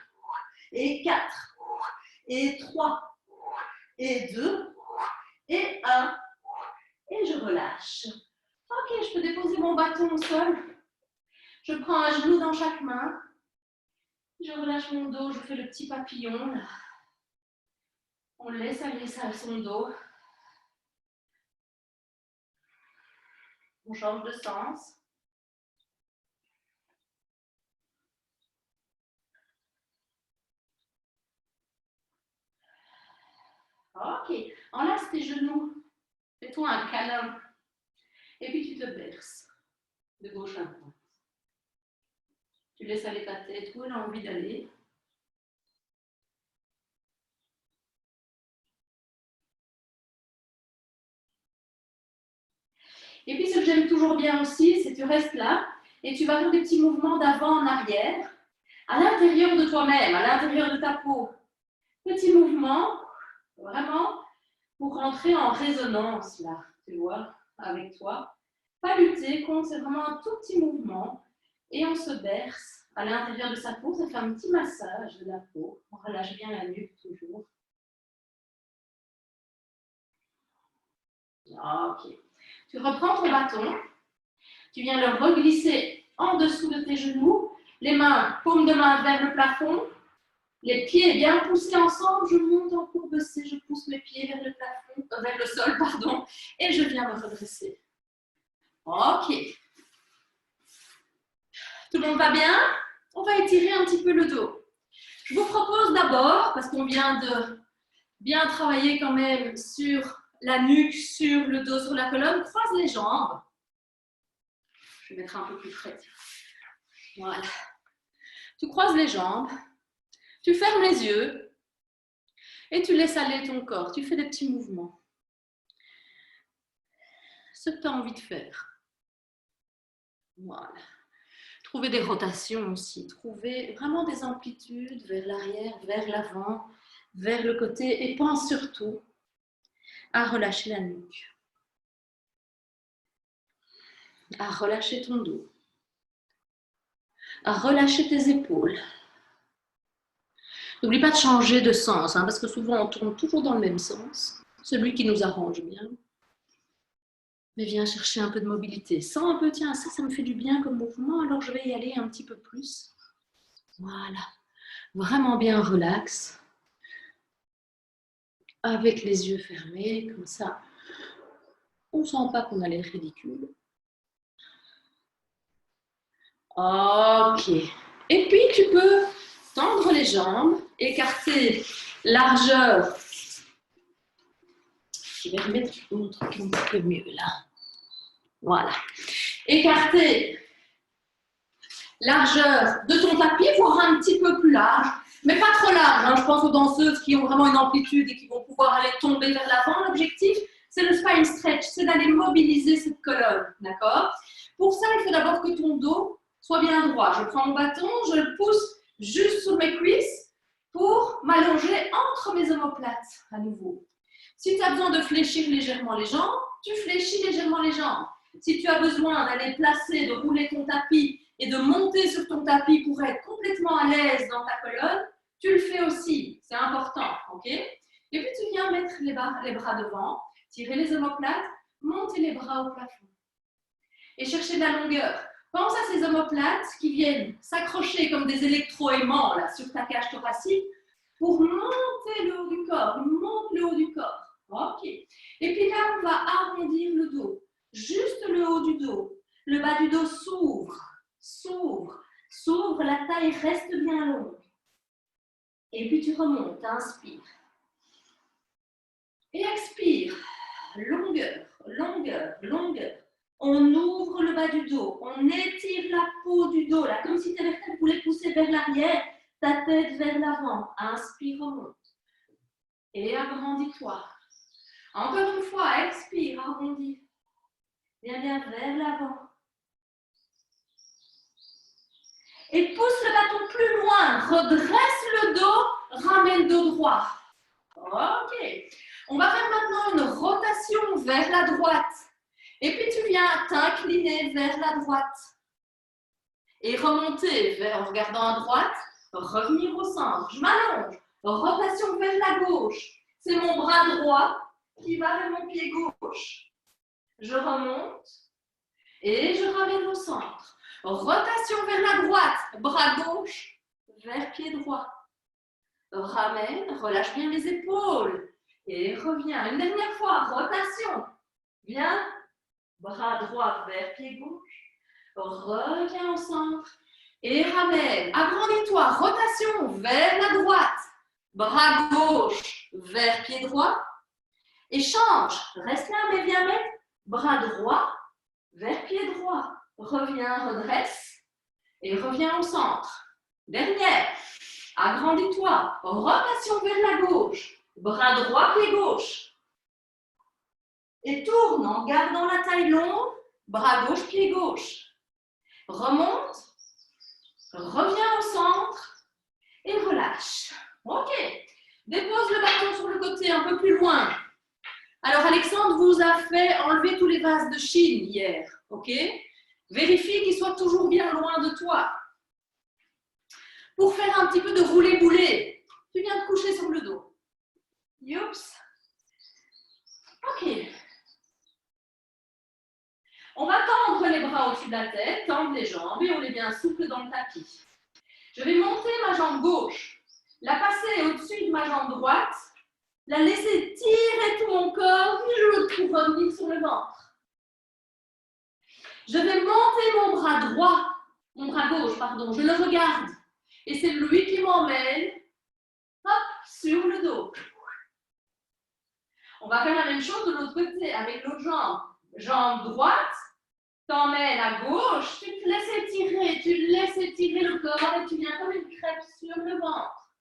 Et 4. Et 3. Et 2. Et 1. Et je relâche. Ok, je peux déposer mon bâton au sol. Je prends un genou dans chaque main. Je relâche mon dos, je fais le petit papillon. Là. On laisse aller son dos. On change de sens. Ok, enlace tes genoux. Fais-toi un câlin. Et puis tu te berces de gauche à droite. Tu laisses aller ta tête où elle a envie d'aller. Et puis ce que j'aime toujours bien aussi, c'est que tu restes là et tu vas faire des petits mouvements d'avant en arrière, à l'intérieur de toi-même, à l'intérieur de ta peau. Petits mouvements, vraiment, pour rentrer en résonance là, tu vois, avec toi. Pas lutter contre, c'est vraiment un tout petit mouvement. Et on se berce à l'intérieur de sa peau, ça fait un petit massage de la peau. On relâche bien la nuque toujours. Ok. Tu reprends ton bâton, tu viens le reglisser en dessous de tes genoux, les mains, paume de main vers le plafond, les pieds bien poussés ensemble, je monte en courbe C, je pousse mes pieds vers le plafond, vers le sol, pardon, et je viens me redresser. Ok. Tout le monde va bien? On va étirer un petit peu le dos. Je vous propose d'abord, parce qu'on vient de bien travailler quand même sur la nuque, sur le dos, sur la colonne, croise les jambes. Je vais mettre un peu plus près. Voilà. Tu croises les jambes, tu fermes les yeux et tu laisses aller ton corps. Tu fais des petits mouvements. Ce que tu as envie de faire. Voilà. Trouver des rotations aussi. Trouver vraiment des amplitudes vers l'arrière, vers l'avant, vers le côté. Et pense surtout à relâcher la nuque. À relâcher ton dos. À relâcher tes épaules. N'oublie pas de changer de sens, hein, parce que souvent on tourne toujours dans le même sens, celui qui nous arrange bien. Mais viens chercher un peu de mobilité. Sens un peu, tiens, ça me fait du bien comme mouvement, alors je vais y aller un petit peu plus. Voilà. Vraiment bien relax. Avec les yeux fermés, comme ça. On ne sent pas qu'on a l'air ridicule. Ok. Et puis, tu peux tendre les jambes, écarter largeur. Je vais remettre mon truc un petit peu mieux là. Voilà. Écarter largeur de ton tapis, voire un petit peu plus large, mais pas trop large. Hein. Je pense aux danseuses qui ont vraiment une amplitude et qui vont pouvoir aller tomber vers l'avant. L'objectif, c'est le spine stretch, c'est d'aller mobiliser cette colonne, d'accord? Pour ça, il faut d'abord que ton dos soit bien droit. Je prends mon bâton, je le pousse juste sur mes cuisses pour m'allonger entre mes omoplates à nouveau. Si tu as besoin de fléchir légèrement les jambes, tu fléchis légèrement les jambes. Si tu as besoin d'aller placer, de rouler ton tapis et de monter sur ton tapis pour être complètement à l'aise dans ta colonne, tu le fais aussi. C'est important, ok? Et puis tu viens mettre les bras devant, tirer les omoplates, monter les bras au plafond. Et chercher de la longueur. Pense à ces omoplates qui viennent s'accrocher comme des électroaimants là, sur ta cage thoracique pour monter le haut du corps. Monte le haut du corps. Ok. Et puis là, on va arrondir le dos. Juste le haut du dos. Le bas du dos s'ouvre. S'ouvre. S'ouvre, la taille reste bien longue. Et puis tu remontes, inspire. Et expire. Longueur, longueur, longueur. On ouvre le bas du dos, on étire la peau du dos, là, comme si tes vertèbres voulaient pousser vers l'arrière, ta tête vers l'avant. Inspire, remonte. Et agrandis-toi. Encore une fois, expire, arrondis. Viens bien vers l'avant. Et pousse le bâton plus loin. Redresse le dos, ramène le dos droit. Ok. On va faire maintenant une rotation vers la droite. Et puis tu viens t'incliner vers la droite. Et remonter en regardant à droite, revenir au centre. Je m'allonge. Rotation vers la gauche. C'est mon bras droit qui va vers mon pied gauche. Je remonte et je ramène au centre. Rotation vers la droite, bras gauche vers pied droit. Ramène, relâche bien les épaules et reviens. Une dernière fois, rotation. Viens, bras droit vers pied gauche. Reviens au centre et ramène. Agrandis-toi, rotation vers la droite. Bras gauche vers pied droit. Et change. Reste là, mais viens mettre bras droit vers pied droit. Reviens, redresse et reviens au centre. Dernière. Agrandis-toi. Rotation vers la gauche. Bras droit, pied gauche. Et tourne en gardant la taille longue. Bras gauche, pied gauche. Remonte. Reviens au centre et relâche. Ok. Dépose le bâton sur le côté un peu plus loin. Alors Alexandre vous a fait enlever tous les vases de Chine hier. Ok. Vérifie qu'ils soient toujours bien loin de toi. Pour faire un petit peu de roulé-boulé, tu viens te coucher sur le dos. Youps. Ok. On va tendre les bras au-dessus de la tête, tendre les jambes et on est bien souple dans le tapis. Je vais monter ma jambe gauche, la passer au-dessus de ma jambe droite, la laisser tirer tout mon corps pour revenir sur le ventre. Je vais monter mon bras gauche, pardon, je le regarde. Et c'est lui qui m'emmène sur le dos. On va faire la même chose de l'autre côté avec l'autre jambe. Jambe droite, t'emmènes à gauche, tu te laisses étirer le corps et tu viens comme une crêpe sur le ventre.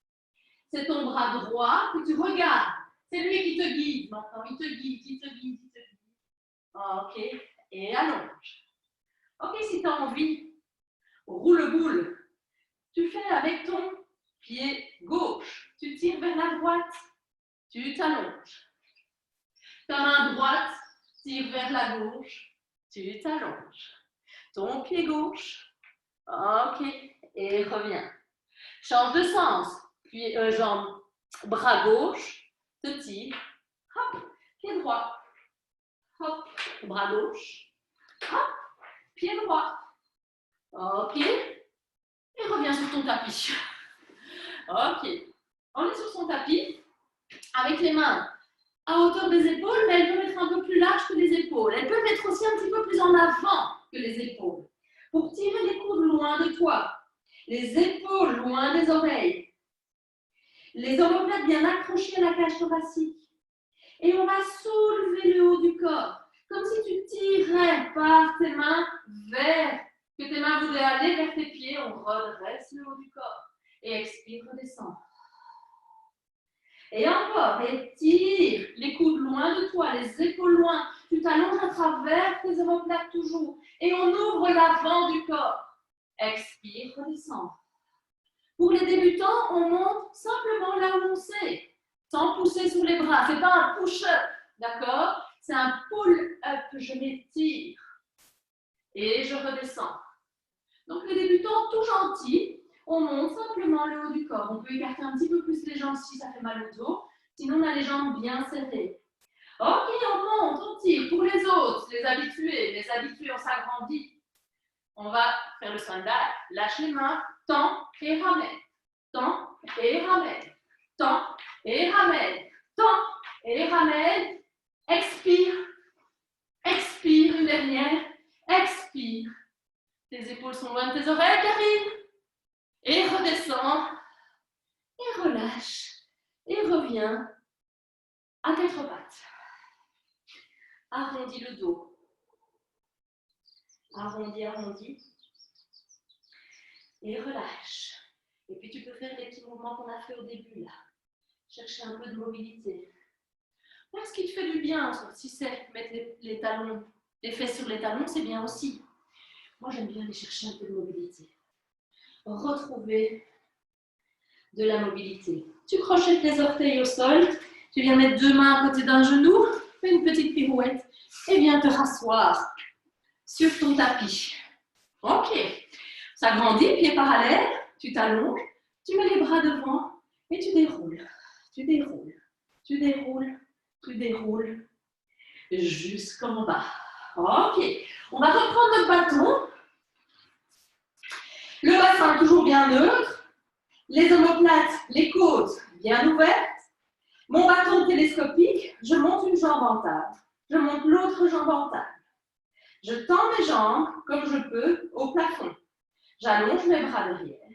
C'est ton bras droit que tu regardes. C'est lui qui te guide maintenant. Il te guide. Ok. Et allonge. Ok, si tu as envie, roule-boule. Tu fais avec ton pied gauche. Tu tires vers la droite. Tu t'allonges. Ta main droite tire vers la gauche. Tu t'allonges. Ton pied gauche. Ok. Et reviens. Change de sens. puis jambe, bras gauche, te tire, hop, pied droit, hop, bras gauche, hop, pied droit, ok, et reviens sur ton tapis. Ok, on est sur son tapis, avec les mains à hauteur des épaules, mais elles peuvent être un peu plus larges que les épaules. Elles peuvent être aussi un petit peu plus en avant que les épaules. Pour tirer les coudes loin de toi, les épaules loin des oreilles, les omoplates bien accrochées à la cage thoracique. Et on va soulever le haut du corps, comme si tu tirais par tes mains que tes mains voudraient aller vers tes pieds. On redresse le haut du corps. Et expire, redescend. Et encore, étire les coudes loin de toi, les épaules loin. Tu t'allonges à travers tes omoplates toujours. Et on ouvre l'avant du corps. Expire, redescend. Pour les débutants, on monte simplement là où on sait, sans pousser sur les bras. Ce n'est pas un push-up, d'accord? C'est un pull-up. Je m'étire et je redescends. Donc les débutants, tout gentils, on monte simplement le haut du corps. On peut écarter un petit peu plus les jambes si ça fait mal au dos. Sinon, on a les jambes bien serrées. Ok, on monte, on tire. Pour les autres, les habitués, on s'agrandit. On va faire le sandal. Lâche les mains, tends et ramène. Tends et ramène. Tends et ramène. Tends et ramène. Expire. Expire, une dernière. Expire. Tes épaules sont loin de tes oreilles, Karine. Et redescends. Et relâche. Et reviens à quatre pattes. Arrondis le dos. Arrondis, arrondis. Et relâche. Et puis tu peux faire les petits mouvements qu'on a fait au début là. Chercher un peu de mobilité. Moi, ce qui te fait du bien, si c'est mettre les talons, les fesses sur les talons, c'est bien aussi. Moi, j'aime bien aller chercher un peu de mobilité. Retrouver de la mobilité. Tu crochettes les orteils au sol. Tu viens mettre deux mains à côté d'un genou. Fais une petite pirouette. Et viens te rasseoir sur ton tapis. Ok. Ça grandit, pieds parallèles. Tu t'allonges. Tu mets les bras devant. Et tu déroules. Tu déroules. Tu déroules. Tu déroules. Jusqu'en bas. Ok. On va reprendre notre bâton. Le bassin toujours bien neutre. Les omoplates, les côtes bien ouvertes. Mon bâton télescopique, je monte une jambe en table. Je monte l'autre jambe en table. Je tends mes jambes comme je peux au plafond. J'allonge mes bras derrière.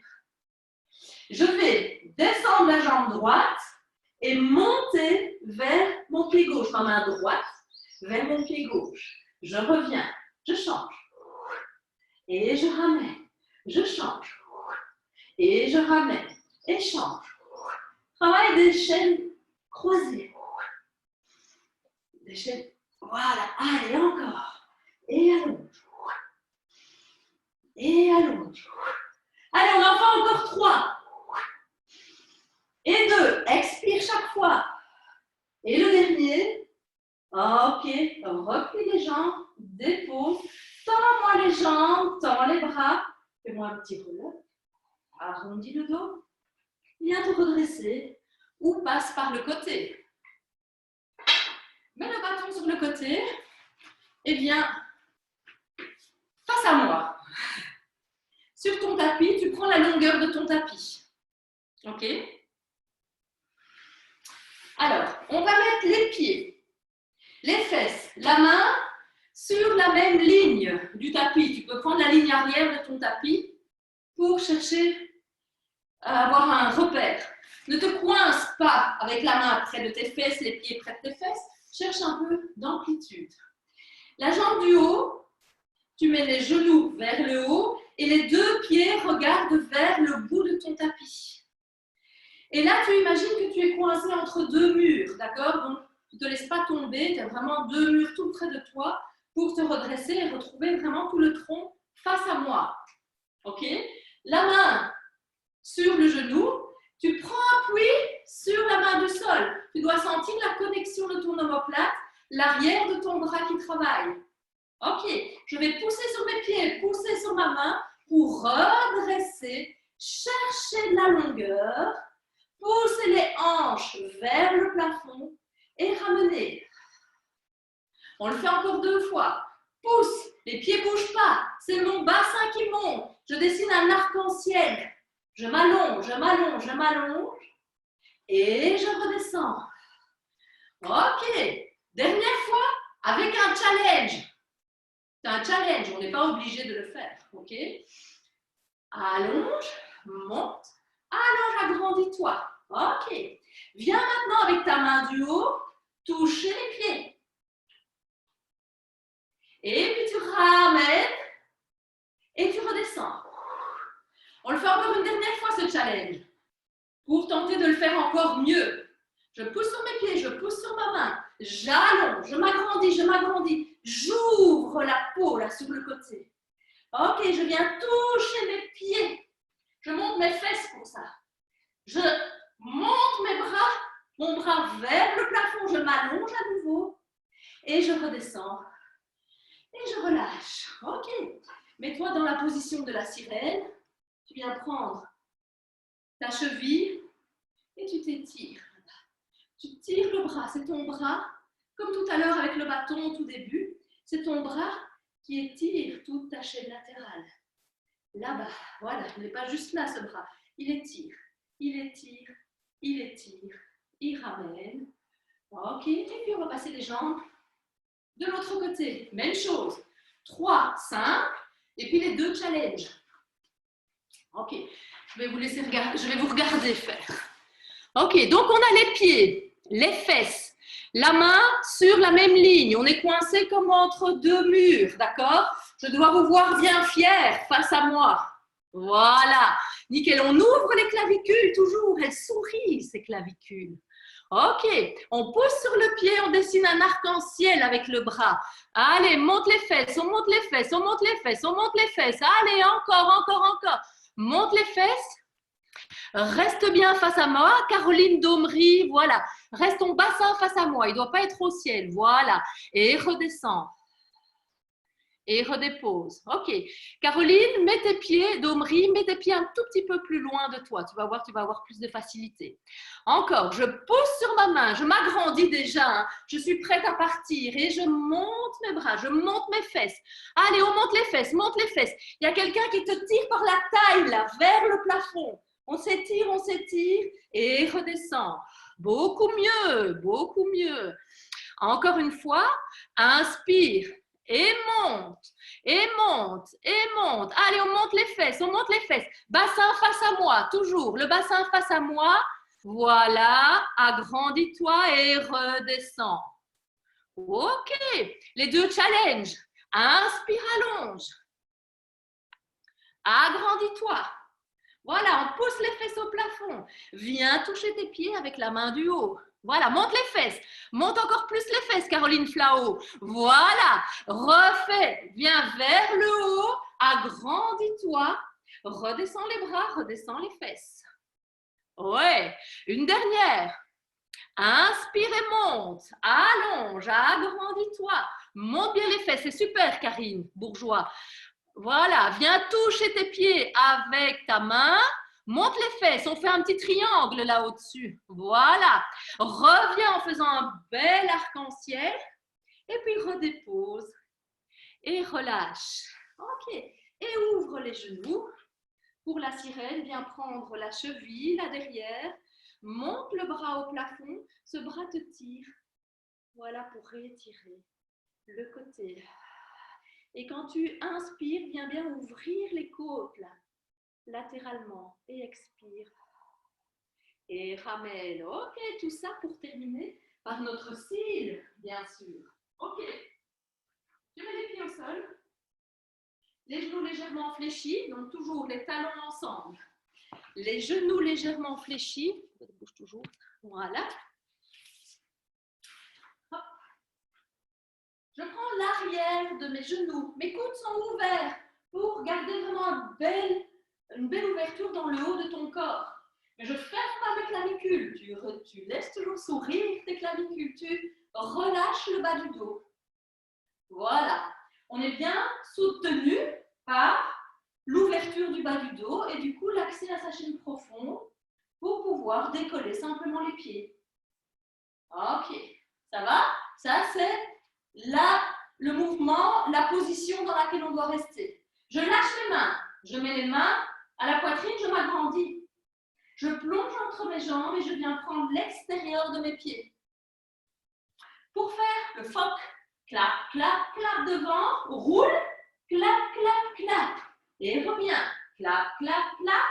Je vais descendre la jambe droite et monter vers mon pied gauche. Ma main droite vers mon pied gauche. Je reviens, je change. Et je ramène. Je change. Et je ramène. Et change. Travail des chaînes croisées. Des chaînes. Voilà. Allez, encore. Et allonge. Et allonge. Allez, on en fait encore 3. Et 2. Expire chaque fois. Et le dernier. Ok. Replie les jambes. Dépose. Tends-moi les jambes. Tends les bras. Fais-moi un petit rouleur. Arrondis le dos. Viens te redresser. Ou passe par le côté. Mets le bâton sur le côté. Et viens face à moi. Sur ton tapis, tu prends la longueur de ton tapis. Ok? Alors, on va mettre les pieds, les fesses, la main sur la même ligne du tapis. Tu peux prendre la ligne arrière de ton tapis pour chercher à avoir un repère. Ne te coince pas avec la main près de tes fesses, les pieds près de tes fesses. Cherche un peu d'amplitude. La jambe du haut, tu mets les genoux vers le haut et les deux pieds regardent vers le bout de ton tapis. Et là, tu imagines que tu es coincé entre deux murs, d'accord? Donc, tu ne te laisses pas tomber, tu as vraiment deux murs tout près de toi pour te redresser et retrouver vraiment tout le tronc face à moi. Ok? La main sur le genou, tu prends appui sur la main du sol. Tu dois sentir la connexion de ton omoplate, l'arrière de ton bras qui travaille. Ok, je vais pousser sur mes pieds, pousser sur ma main pour redresser, chercher de la longueur, Poussez les hanches vers le plafond et ramenez. On le fait encore 2 fois. Pousse, les pieds ne bougent pas. C'est mon bassin qui monte. Je dessine un arc-en-ciel. Je m'allonge, je m'allonge, je m'allonge. Et je redescends. Ok. Dernière fois, avec un challenge. C'est un challenge, on n'est pas obligé de le faire. Ok. Allonge, monte, allonge, agrandis-toi. Ok. Viens maintenant avec ta main du haut, toucher les pieds. Et puis tu ramènes et tu redescends. On le fait encore une dernière fois ce challenge pour tenter de le faire encore mieux. Je pousse sur mes pieds, je pousse sur ma main, j'allonge, je m'agrandis, j'ouvre la peau là sur le côté. Ok, je viens toucher mes pieds, je monte mes fesses pour ça. Je monte mes bras, mon bras vers le plafond, je m'allonge à nouveau et je redescends et je relâche. Ok, mets-toi dans la position de la sirène, tu viens prendre ta cheville et tu t'étires. Tu tires le bras, c'est ton bras, comme tout à l'heure avec le bâton au tout début, c'est ton bras qui étire toute ta chaîne latérale. Là-bas, voilà, il n'est pas juste là ce bras, il étire, il ramène. Ok, et puis on va passer les jambes de l'autre côté, même chose. 3 simples, et puis les 2 challenges. Ok, je vais vous regarder faire. Ok, donc on a les pieds, les fesses, la main sur la même ligne. On est coincé comme entre 2 murs, d'accord? Je dois vous voir bien fiers face à moi. Voilà, nickel. On ouvre les clavicules toujours. Elles sourient, ces clavicules. Ok, on pousse sur le pied, on dessine un arc-en-ciel avec le bras. Allez, monte les fesses, on monte les fesses, on monte les fesses, on monte les fesses. Allez, encore. Monte les fesses. Reste bien face à moi, Caroline Domry, voilà. Reste ton bassin face à moi, il ne doit pas être au ciel, voilà. Et redescends. Et redépose. Ok. Caroline, mets tes pieds, Domry, mets tes pieds un tout petit peu plus loin de toi. Tu vas avoir plus de facilité. Encore, je pousse sur ma main, je m'agrandis déjà. Hein. Je suis prête à partir et je monte mes bras, je monte mes fesses. Allez, on monte les fesses, monte les fesses. Il y a quelqu'un qui te tire par la taille, là, vers le plafond. On s'étire et redescend. Beaucoup mieux. Encore une fois, inspire et monte. Allez, on monte les fesses. Bassin face à moi, toujours. Le bassin face à moi. Voilà, agrandis-toi et redescends. Ok, les 2 challenges. Inspire, allonge. Agrandis-toi. Voilà, on pousse les fesses au plafond. Viens toucher tes pieds avec la main du haut. Voilà, monte les fesses. Monte encore plus les fesses, Caroline Flao. Voilà, refais. Viens vers le haut. Agrandis-toi. Redescends les bras, redescends les fesses. Ouais, une dernière. Inspire et monte. Allonge, agrandis-toi. Monte bien les fesses. C'est super, Karine Bourgeois. Voilà, viens toucher tes pieds avec ta main. Monte les fesses, on fait un petit triangle là au-dessus. Voilà. Reviens en faisant un bel arc-en-ciel. Et puis redépose. Et relâche. Ok. Et ouvre les genoux. Pour la sirène, viens prendre la cheville là derrière. Monte le bras au plafond. Ce bras te tire. Voilà pour réétirer le côté. Et quand tu inspires, viens bien ouvrir les côtes là, latéralement. Et expire. Et ramène. Ok, tout ça pour terminer par notre cils, bien sûr. Ok. Tu mets les pieds au sol. Les genoux légèrement fléchis, donc toujours les talons ensemble. Les genoux légèrement fléchis. Bouge toujours. Voilà. Hop. Je prends l'arrière de mes genoux. Mes coudes sont ouverts pour garder vraiment une belle ouverture dans le haut de ton corps. Mais je ferme pas mes clavicules. Tu laisses toujours sourire tes clavicules. Tu relâches le bas du dos. Voilà. On est bien soutenu par l'ouverture du bas du dos et du coup l'accès à sa chaîne profonde pour pouvoir pouvoir décoller simplement les pieds. Ok, ça va? Ça, c'est le mouvement, la position dans laquelle on doit rester. Je lâche mes mains. Je mets les mains à la poitrine, je m'agrandis. Je plonge entre mes jambes et je viens prendre l'extérieur de mes pieds. Pour faire le phoque, clap, clap, clap devant, roule, clap, clap, clap. Et reviens, clap, clap, clap.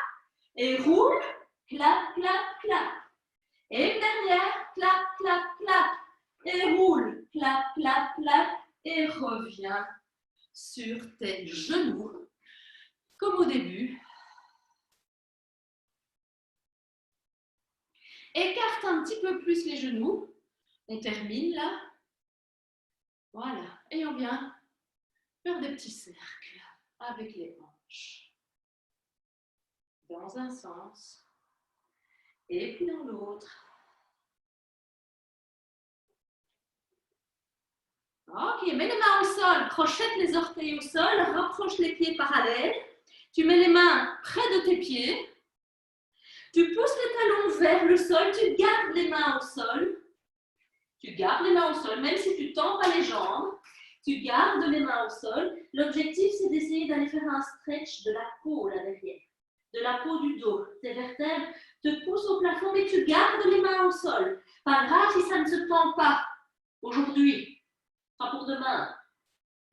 Et roule, clap, clap, clap. Et une dernière, clap, clap, clap. Et roule, clap, clap, clap. Et reviens sur tes genoux, comme au début. Écarte un petit peu plus les genoux. On termine là. Voilà. Et on vient faire des petits cercles avec les hanches. Dans un sens. Et puis dans l'autre. Ok, mets les mains au sol. Crochette les orteils au sol. Rapproche les pieds parallèles. Tu mets les mains près de tes pieds. Tu pousses les talons vers le sol. Tu gardes les mains au sol. Tu gardes les mains au sol, même si tu tends pas les jambes. Tu gardes les mains au sol. L'objectif, c'est d'essayer d'aller faire un stretch de la peau là derrière, de la peau du dos. Tes vertèbres te poussent au plafond, mais tu gardes les mains au sol. Pas grave si ça ne se tend pas aujourd'hui. Pas pour demain.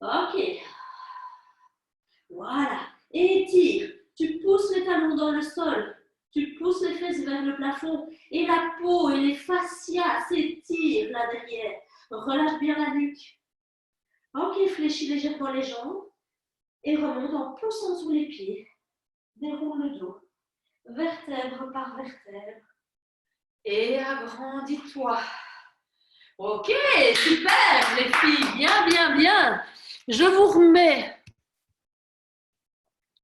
Ok. Voilà. Et étire. Tu pousses les talons dans le sol. Tu pousses les fesses vers le plafond. Et la peau et les fascias s'étirent là derrière. Relâche bien la nuque. Ok, fléchis légèrement les jambes. Et remonte en poussant sous les pieds. Déroule le dos. Vertèbre par vertèbre. Et agrandis-toi. Ok, super les filles. Bien, bien, bien. Je vous remets